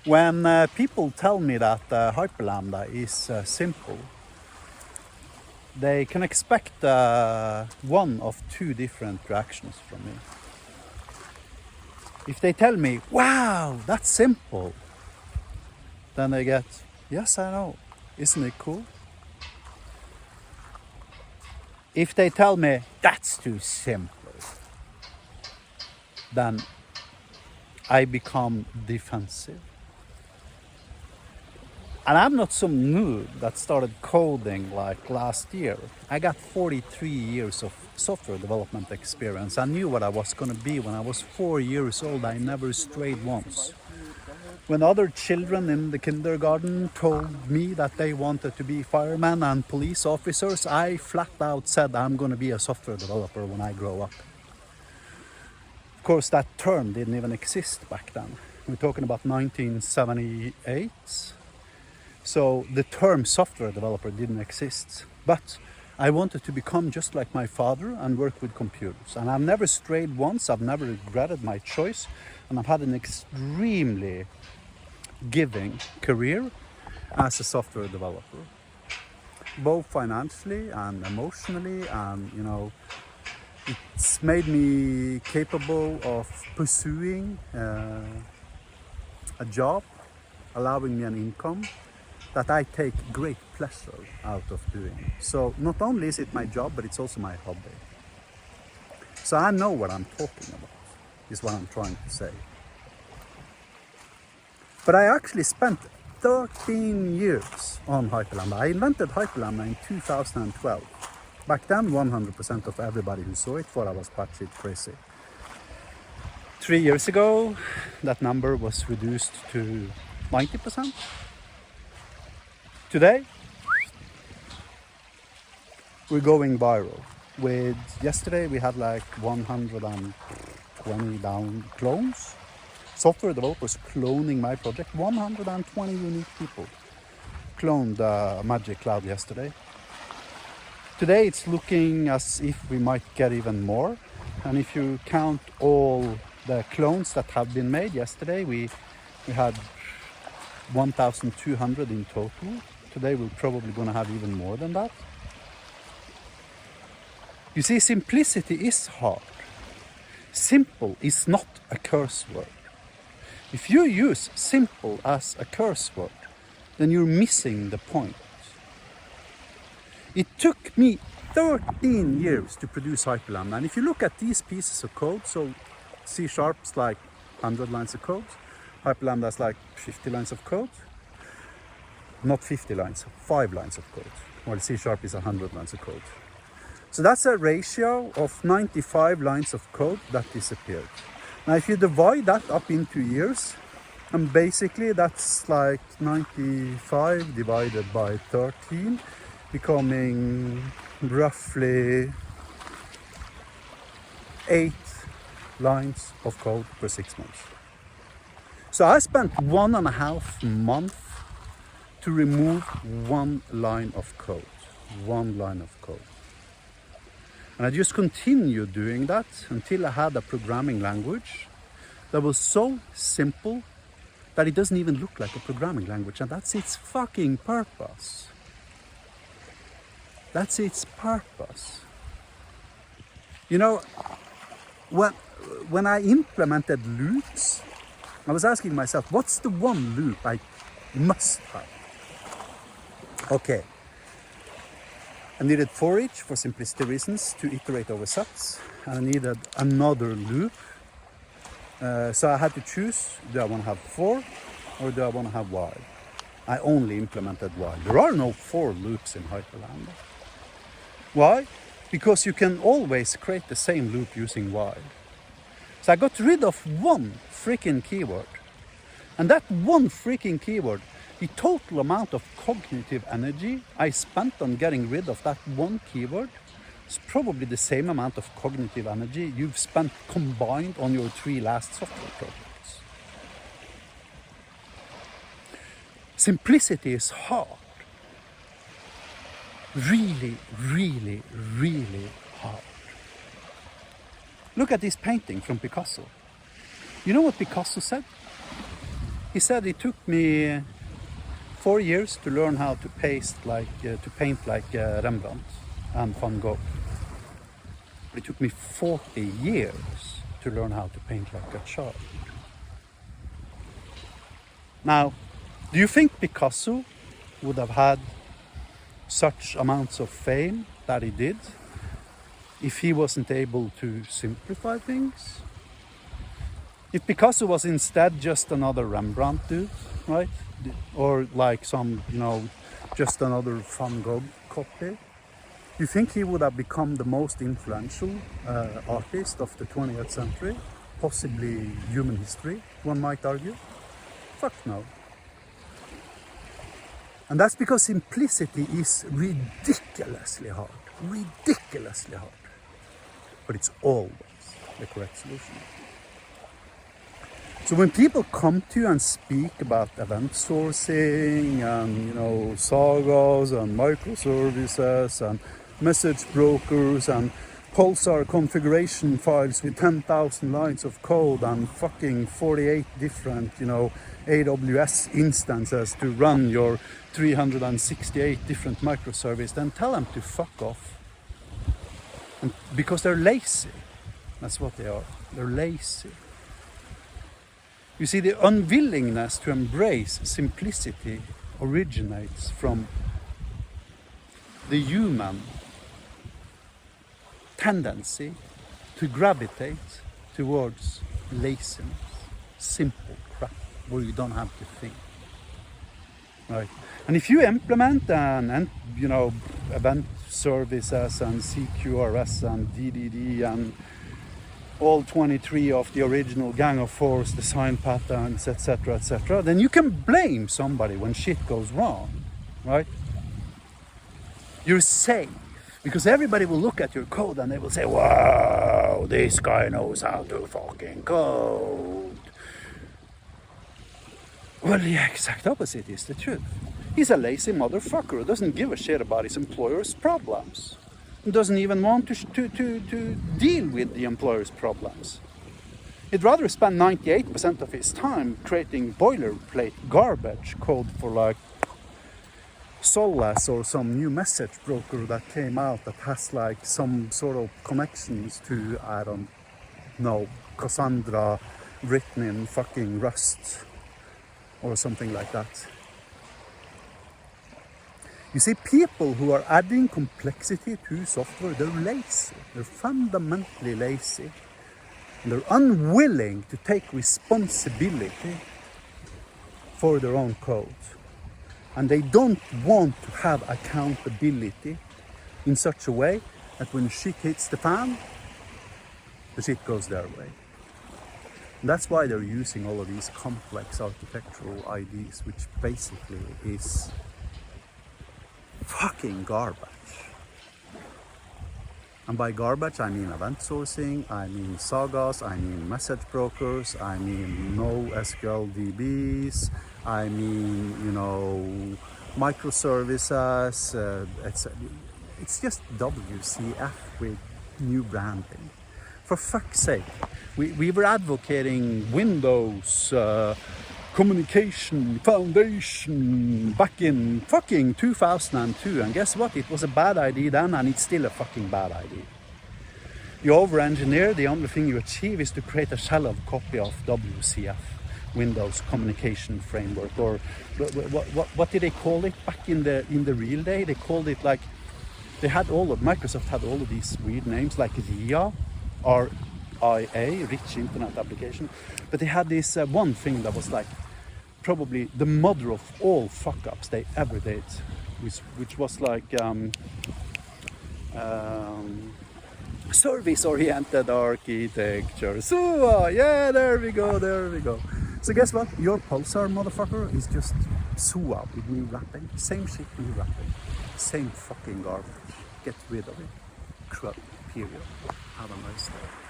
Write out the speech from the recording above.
When people tell me that hyperlambda is simple, they can expect one of two different reactions from me. If they tell me, wow, that's simple, then they get, yes, I know, isn't it cool? If they tell me, that's too simple, then I become defensive. And I'm not some noob that started coding like last year. I got 43 years of software development experience. I knew what I was going to be when I was 4 years old. I never strayed once. When other children in the kindergarten told me that they wanted to be firemen and police officers, I flat out said I'm going to be a software developer when I grow up. Of course, that term didn't even exist back then. We're talking about 1978. So the term software developer didn't exist. But I wanted to become just like my father and work with computers. And I've never strayed once, I've never regretted my choice, and I've had an extremely giving career as a software developer. Both financially and emotionally, and it's made me capable of pursuing a job, allowing me an income that I take great pleasure out of doing. So not only is it my job, but it's also my hobby. So I know what I'm talking about, is what I'm trying to say. But I actually spent 13 years on hyperlambda. I invented hyperlambda in 2012. Back then, 100% of everybody who saw it thought I was batshit crazy. 3 years ago, that number was reduced to 90%. Today, we're going viral. Yesterday, we had like 120 down clones. Software developers cloning my project. 120 unique people cloned Magic Cloud yesterday. Today, it's looking as if we might get even more. And if you count all the clones that have been made yesterday, we had 1,200 in total. Today we're probably going to have even more than that. You see, simplicity is hard. Simple is not a curse word. If you use simple as a curse word, then you're missing the point. It took me 13 years to produce hyperlambda. And if you look at these pieces of code, so C# is like 100 lines of code, hyperlambda is like 50 lines of code. Not 50 lines, 5 lines of code, while C# is 100 lines of code. So that's a ratio of 95 lines of code that disappeared. Now if you divide that up into years, and basically that's like 95 divided by 13, becoming roughly 8 lines of code per 6 months. So I spent 1.5 months to remove 1 line of code. 1 line of code. And I just continued doing that until I had a programming language that was so simple that it doesn't even look like a programming language. And that's its fucking purpose. That's its purpose. You know, when I implemented loops, I was asking myself, what's the one loop I must have? Okay. I needed for each for simplicity reasons to iterate over sets, and I needed another loop. So I had to choose, do I want to have for or do I want to have while? I only implemented while. There are no for loops in hyperlambda. Why? Because you can always create the same loop using while. So I got rid of one freaking keyword. And that one freaking keyword, the total amount of cognitive energy I spent on getting rid of that one keyword is probably the same amount of cognitive energy you've spent combined on your 3 last software projects. Simplicity is hard. Really, really, really hard. Look at this painting from Picasso. You know what Picasso said? He said it took me 4 years to learn how to paint like Rembrandt and Van Gogh. But it took me 40 years to learn how to paint like a child. Now, do you think Picasso would have had such amounts of fame that he did if he wasn't able to simplify things? If Picasso was instead just another Rembrandt dude, right? Or like some, just another Van Gogh copy, you think he would have become the most influential artist of the 20th century? Possibly human history, one might argue? Fuck no. And that's because simplicity is ridiculously hard. Ridiculously hard. But it's always the correct solution. So when people come to you and speak about event sourcing and, sagas and microservices and message brokers and Pulsar configuration files with 10,000 lines of code and fucking 48 different, AWS instances to run your 368 different microservices, then tell them to fuck off. And because they're lazy. That's what they are. They're lazy. You see, the unwillingness to embrace simplicity originates from the human tendency to gravitate towards laziness, simple crap, where you don't have to think. Right? And if you implement event services and CQRS and DDD and all 23 of the original Gang of Fours design patterns, etc., then you can blame somebody when shit goes wrong, right? You're safe, because everybody will look at your code and they will say, wow, this guy knows how to fucking code. Well, the exact opposite is the truth. He's a lazy motherfucker who doesn't give a shit about his employer's problems. Doesn't even want to deal with the employer's problems. He'd rather spend 98% of his time creating boilerplate garbage code for like Solace or some new message broker that came out that has like some sort of connections to, I don't know, Cassandra written in fucking Rust or something like that. You see, people who are adding complexity to software, they're lazy. They're fundamentally lazy. And they're unwilling to take responsibility for their own code. And they don't want to have accountability in such a way that when shit hits the fan, the shit goes their way. And that's why they're using all of these complex architectural IDs, which basically is fucking garbage. And by garbage, I mean event sourcing, I mean sagas, I mean message brokers, I mean no SQL DBs, I mean, microservices, etc. It's just WCF with new branding. For fuck's sake, we were advocating Windows Communication Foundation back in fucking 2002, and guess what? It was a bad idea then, and it's still a fucking bad idea. You over-engineer, the only thing you achieve is to create a shell-of copy of WCF, Windows Communication Framework, or what did they call it back in the real day? They called it like, Microsoft had all of these weird names like RIA, RIA, Rich Internet Application, but they had this one thing that was like probably the mother of all fuck-ups they ever did, which was like service-oriented architecture. So yeah, there we go. So guess what? Your Pulsar motherfucker is just SUA with new wrapping. Same shit, new wrapping. Same fucking garbage. Get rid of it. Crud. Period. Have a nice day.